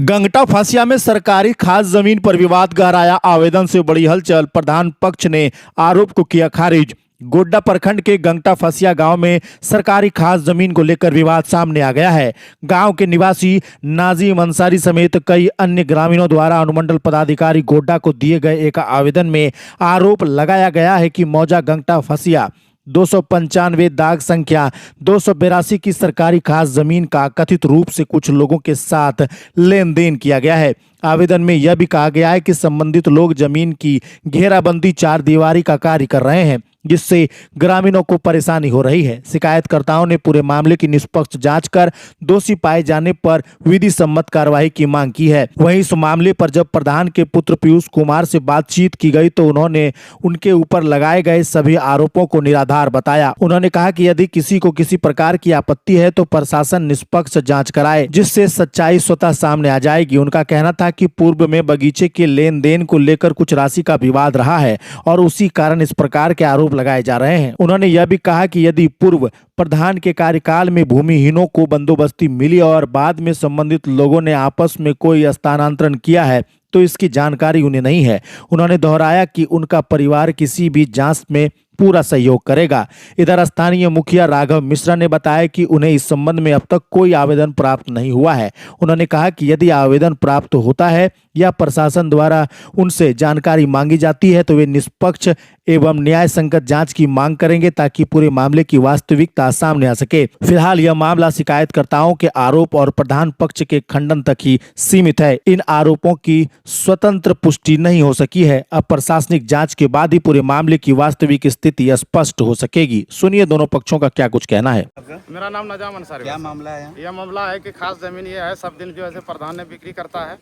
Gangta fascia में सरकारी खास जमीन पर विवाद गहराया, आवेदन से बड़ी हलचल, प्रधान पक्ष ने आरोप को किया खारिज। गोड्डा प्रखंड के गंगटा फासिया गांव में सरकारी खास जमीन को लेकर विवाद सामने आ गया है। गांव के निवासी नाजिम अंसारी समेत कई अन्य ग्रामीणों द्वारा अनुमंडल पदाधिकारी गोड्डा को दिए गए एक आवेदन में आरोप लगाया गया है कि मौजा गंगटा फासिया 295 दाग संख्या 282 की सरकारी खास जमीन का कथित रूप से कुछ लोगों के साथ लेन देन किया गया है। आवेदन में यह भी कहा गया है कि संबंधित लोग जमीन की घेराबंदी, चार दीवारी का कार्य कर रहे हैं, जिससे ग्रामीणों को परेशानी हो रही है। शिकायतकर्ताओं ने पूरे मामले की निष्पक्ष जांच कर दोषी पाए जाने पर विधि सम्मत कार्रवाई की मांग की है। वहीं इस मामले पर जब प्रधान के पुत्र पीयूष कुमार से बातचीत की गई तो उन्होंने उनके ऊपर लगाए गए सभी आरोपों को निराधार बताया। उन्होंने कहा कि यदि किसी को किसी प्रकार की आपत्ति है तो प्रशासन निष्पक्ष जाँच कराए, जिससे सच्चाई स्वतः सामने आ जाएगी। उनका कहना था कि पूर्व में बगीचे के लेन देन को लेकर कुछ राशि का विवाद रहा है और उसी कारण इस प्रकार के आरोप लगाए जा रहे हैं। उन्होंने यह भी कहा कि यदि पूर्व प्रधान के कार्यकाल में भूमिहीनों को बंदोबस्ती मिली और बाद में संबंधित लोगों ने आपस में कोई स्थानांतरण किया है तो इसकी जानकारी उन्हें नहीं है। उन्होंने दोहराया कि उनका परिवार किसी भी जांच में पूरा सहयोग करेगा। इधर स्थानीय मुखिया राघव मिश्रा ने बताया कि उन्हें इस संबंध में अब तक कोई आवेदन प्राप्त नहीं हुआ है। उन्होंने कहा कि यदि आवेदन प्राप्त होता है या प्रशासन द्वारा उनसे जानकारी मांगी जाती है तो वे निष्पक्ष एवं न्याय संगत जांच की मांग करेंगे ताकि पूरे मामले की वास्तविकता सामने आ सके। फिलहाल यह मामला शिकायतकर्ताओं के आरोप और प्रधान पक्ष के खंडन तक ही सीमित है। इन आरोपों की स्वतंत्र पुष्टि नहीं हो सकी है। अब प्रशासनिक जांच के बाद ही पूरे मामले की वास्तविक स्थिति स्पष्ट हो सकेगी। सुनिए दोनों पक्षों का क्या कुछ कहना है। मेरा नाम नजाम अंसारी। क्या मामला है? यह मामला है कि खास जमीन ये है, सब दिन जो है प्रधान ने बिक्री करता है।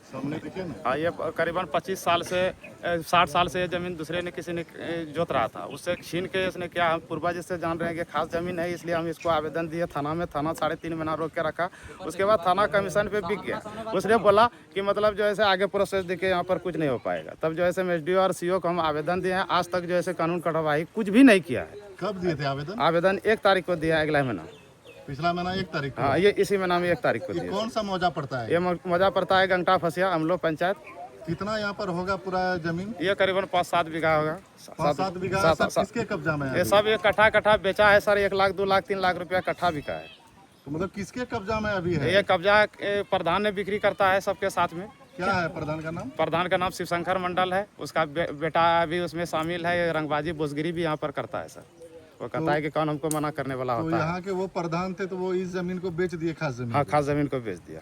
हाँ, ये करीबन 25 साल से 60 साल से ये जमीन दूसरे ने किसी ने जोत रहा था, उससे छीन के इसने क्या, हम पूर्वज से जान रहे हैं कि खास जमीन है, इसलिए हम इसको आवेदन दिए थाना में। थाना 3.5 महीना रोक के रखा। उसके बाद थाना कमीशन पे बिक गया। उसने बोला कि मतलब जो है आगे प्रोसेस देखे यहाँ पर कुछ नहीं हो पाएगा। तब जो है SDO और CO को हम आवेदन दिए हैं। आज तक जो है कानून कार्रवाई कुछ भी नहीं किया है। कब दिए थे आवेदन? आवेदन 1 तारीख को दिया, अगला महीना, पिछला महीना 1 तारीख को। हाँ, ये इसी महीना में 1 तारीख को दिया। कौन सा मौजा पड़ता है? ये मौजा पड़ता है गंगटा फासिया, अमलो पंचायत। कितना यहाँ पर होगा पूरा जमीन? ये करीबन 5-7 बीघा होगा। 5-7 बीघा। सब किसके कब्जा में है? ये सब ये कट्ठा बेचा है सर। 1 लाख 2 लाख 3 लाख रुपया कट्ठा बिका है। तो मतलब किसके कब्जा में अभी है? ये कब्जा प्रधान ने बिक्री करता है सबके साथ में। क्या है प्रधान का नाम? प्रधान का नाम शिवशंकर मंडल है। उसका बेटा भी उसमें शामिल है। ये रंगबाजी बोसगिरी भी यहाँ पर करता है सर। वो कहता है कि कौन हमको मना करने वाला तो होता है। यहाँ के वो प्रधान थे तो वो इस जमीन को बेच दिए, खास जमीन? हाँ, खास जमीन को बेच दिया।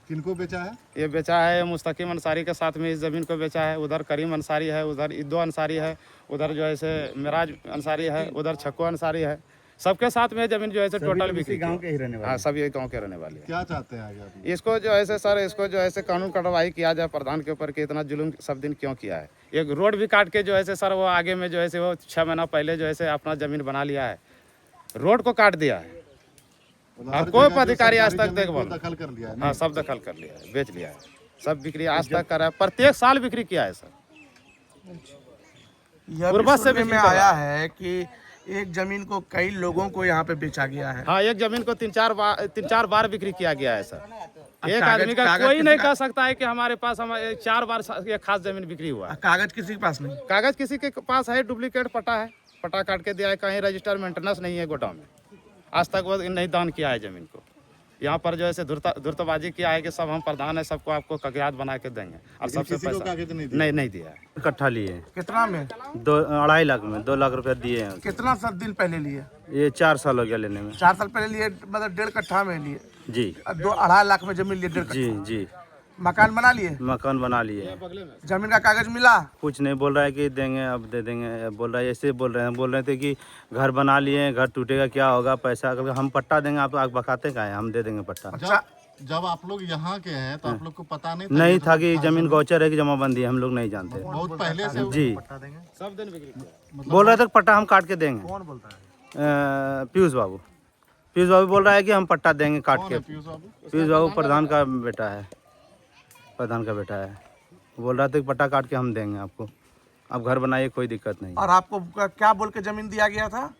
किनको बेचा है? ये बेचा है मुस्तकीम अंसारी के साथ में इस जमीन को बेचा है। उधर करीम अंसारी है, उधर इद्दो अंसारी है, उधर जो है मिराज अंसारी है, उधर छक्को अंसारी है। सबके साथ में जमीन जो है टोटल बिक्री। गांव के ही रहने वाले? हाँ, सब ये गांव के रहने वाले हैं। क्या चाहते हैं आगे आप? इसको जो है सर, इसको जो है कानून कार्रवाई किया जाए प्रधान के ऊपर कि इतना जुल्म सब दिन क्यों किया है। एक रोड भी काट के जो है सर वो आगे में जो है वो 6 महीना पहले जो है अपना जमीन बना लिया है। रोड को काट दिया है और कोई अधिकारी आज तक देखभाल दखल कर लिया है? हाँ, सब दखल कर लिया है, बेच लिया है। सब बिक्री आज तक कर रहा है, प्रत्येक साल बिक्री किया है सर। पूर्वज से में आया है कि एक जमीन को कई लोगों को यहाँ पे बेचा गया है। हाँ, एक जमीन को 3-4 बार बिक्री किया गया है सर। एक आदमी का कोई नहीं कह सकता है कि हमारे पास 4 बार ये खास जमीन बिक्री हुआ है। कागज किसी के पास नहीं? कागज किसी के पास है, डुप्लीकेट पट्टा है, पट्टा काट के दिया है। कहीं रजिस्टर मेंटेनेंस नहीं है गोडाउन में। आज तक वो नहीं दान किया है जमीन को। यहाँ पर जो है धुर्तबाजी किया है कि सब हम प्रधान है, सबको आपको कागजात बना के देंगे और सबसे पैसा नहीं दिया है। इकट्ठा लिए। कितना में? 2-2.5 लाख में 2 लाख रुपया दिए हैं। कितना सब दिन पहले लिए? ये 4 साल हो गया लेने में। 4 साल पहले लिए, मतलब 1.5 कट्ठा में लिए जी। 2-2.5 लाख में जमीन लिए, 1.5 जी कट्ठा। जी। मकान बना लिए? मकान बना लिए। जमीन का कागज मिला? कुछ नहीं, बोल रहा है कि देंगे, अब दे देंगे। बोल रहा है ऐसे बोल रहे थे कि घर बना लिए, घर टूटेगा क्या होगा, पैसा हम पट्टा देंगे, आप बकाते का है, हम दे देंगे पट्टा। जब आप लोग यहाँ के हैं तो आप लोग को पता नहीं था कि जमीन गौचर है कि जमाबंदी है, हम लोग नहीं जानते। बहुत पहले से जी, सब दिन बिक्री बोल रहे थे पट्टा हम काट के देंगे। कौन बोलता है? पीयूष बाबू बोल रहा है कि हम पट्टा देंगे काट के। पीयूष पीयूष बाबू प्रधान का बेटा है, प्रधान का बेटा है। बोल रहा था कि पट्टा काट के हम देंगे आपको, आप घर बनाइए, कोई दिक्कत नहीं। और आपको क्या बोल के जमीन दिया गया था?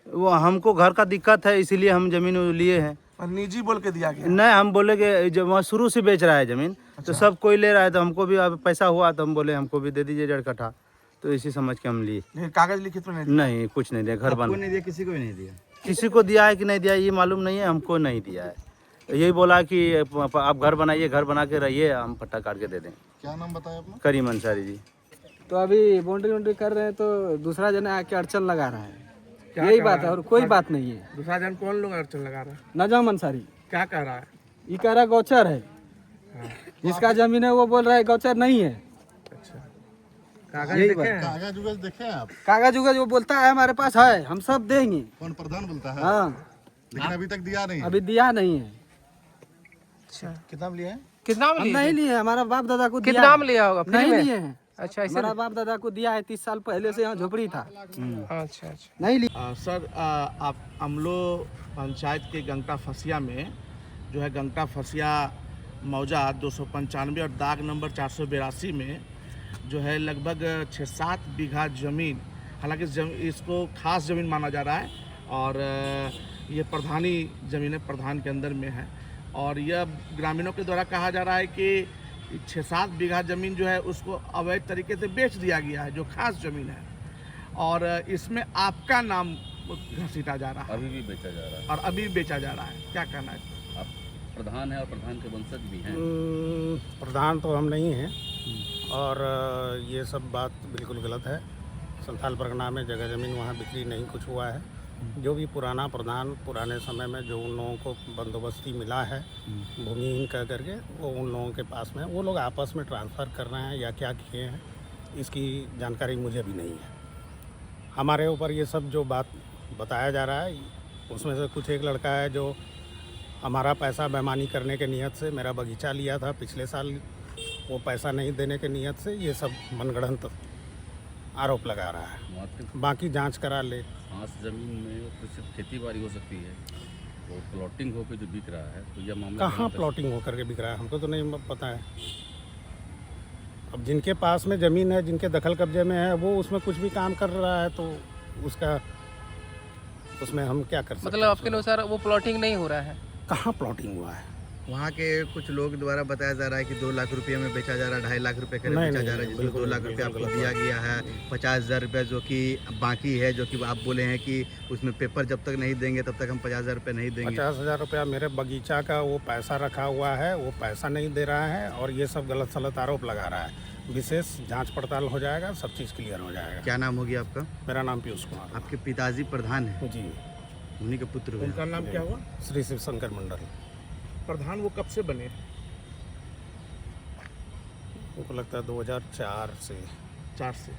वो हमको घर का दिक्कत है इसीलिए हम जमीन लिए हैं। और निजी बोल के दिया गया। नहीं, हम बोले कि जब वहाँ शुरू से बेच रहा है ज़मीन, तो सब कोई ले रहा है, तो हमको भी अब पैसा हुआ तो हम बोले हमको भी दे दीजिए 1.5 कट्ठा, तो इसी समझ के हम लिए। लेकिन कागज लिखित में नहीं। नहीं, कुछ नहीं दिया, घर बना। नहीं दिया, किसी को भी नहीं दिया। किसी को दिया है कि नहीं दिया ये मालूम नहीं है, हमको नहीं दिया है। यही बोला कि आप घर बनाइए, घर बना के रहिए, हम पट्टा काट के दे दें। क्या नाम बताया अपना? करीम अंसारी जी। तो अभी बाउंड्री कर रहे हैं तो दूसरा जन आके अड़चन लगा रहा है, यही बात है और कोई बात नहीं है। दूसरा जन कौन लोग अड़चन लगा रहा है? नजम अंसारी क्या कह रहा है? ये कह रहा है गौचर है, जिसका जमीन है वो बोल रहा है गौचर नहीं है। अच्छा, कागज यही देखे बात। हैं? कागज उगज देखे हैं आप? कागज उगज वो बोलता है हमारे पास है, हम सब देंगे। कौन प्रधान बोलता है? हाँ, लेकिन अभी तक दिया नहीं है। अभी दिया नहीं है। कितना लिए हैं? कितना हम नहीं लिए, हमारा बाप दादा को दिया कितना है। में लिया होगा? फ्री नहीं में? लिए हैं। अच्छा, ऐसे हमारा बाप दादा को दिया है, 30 साल पहले से यहाँ झोपड़ी था, अच्छा अच्छा। नहीं लिए। सर, आप अमलो पंचायत के गंगटा फसिया में जो है गंगटा फसिया मौजा 295 और दाग नंबर 482 में जो है लगभग 6-7 बीघा ज़मीन, हालांकि इसको खास ज़मीन माना जा रहा है और ये प्रधानी ज़मीन है, प्रधान के अंदर में है। और यह ग्रामीणों के द्वारा कहा जा रहा है कि 6-7 बीघा ज़मीन जो है उसको अवैध तरीके से बेच दिया गया है, जो खास ज़मीन है, और इसमें आपका नाम घसीटा जा रहा है, अभी भी बेचा जा रहा है। और अभी बेचा जा रहा है। क्या कहना है? आप प्रधान है और प्रधान के वंशज भी हैं। प्रधान तो हम नहीं हैं और ये सब बात बिल्कुल गलत है। संथाल परगना में जगह ज़मीन वहाँ बिक्री नहीं कुछ हुआ है। जो भी पुराना प्रधान पुराने समय में जो उन लोगों को बंदोबस्ती मिला है भूमिहीन कह करके, वो उन लोगों के पास में, वो लोग आपस में ट्रांसफ़र कर रहे हैं या क्या किए हैं इसकी जानकारी मुझे भी नहीं है। हमारे ऊपर ये सब जो बात बताया जा रहा है उसमें से कुछ एक लड़का है जो हमारा पैसा बेईमानी करने के नियत से मेरा बगीचा लिया था पिछले साल, वो पैसा नहीं देने के नियत से ये सब मनगढ़ंत आरोप लगा रहा है। बाकी जांच करा ले। खास जमीन में तो सिर्फ खेती बाड़ी हो सकती है, तो प्लॉटिंग होकर जो बिक रहा है, तो यह मामला कहाँ प्लॉटिंग होकर के बिक रहा है हमको तो नहीं पता है। अब जिनके पास में ज़मीन है, जिनके दखल कब्जे में है, वो उसमें कुछ भी काम कर रहा है तो उसका उसमें हम क्या कर सकते हैं? मतलब आपके अनुसार वो प्लॉटिंग नहीं हो रहा है? कहाँ प्लॉटिंग हुआ है? वहाँ के कुछ लोग द्वारा बताया जा रहा है कि 2 लाख रुपये में बेचा जा रहा है, 2.5 लाख रुपए करीब नहीं, बेचा नहीं, जा रहा है, जिसमें बिल्कुल, 2 लाख रुपये बिल्कुल आपको गलत दिया बात। गया है। 50,000 रुपये जो कि बाकी है, जो कि आप बोले हैं कि उसमें पेपर जब तक नहीं देंगे तब तक हम 50,000 रुपये नहीं देंगे। 50,000 रुपया मेरे बगीचा का वो पैसा रखा हुआ है, वो पैसा नहीं दे रहा है और ये सब गलत सलत आरोप लगा रहा है। विशेष जांच पड़ताल हो जाएगा, सब चीज़ क्लियर हो जाएगा। क्या नाम होगी आपका? मेरा नाम पीयूष कुमार। आपके पिताजी प्रधान हैं, जी, उन्हीं के पुत्र हुए। उनका नाम क्या हुआ? श्री शिव शंकर मंडल। प्रधान वो कब से बने? उनको लगता है 2004 से। 4 से।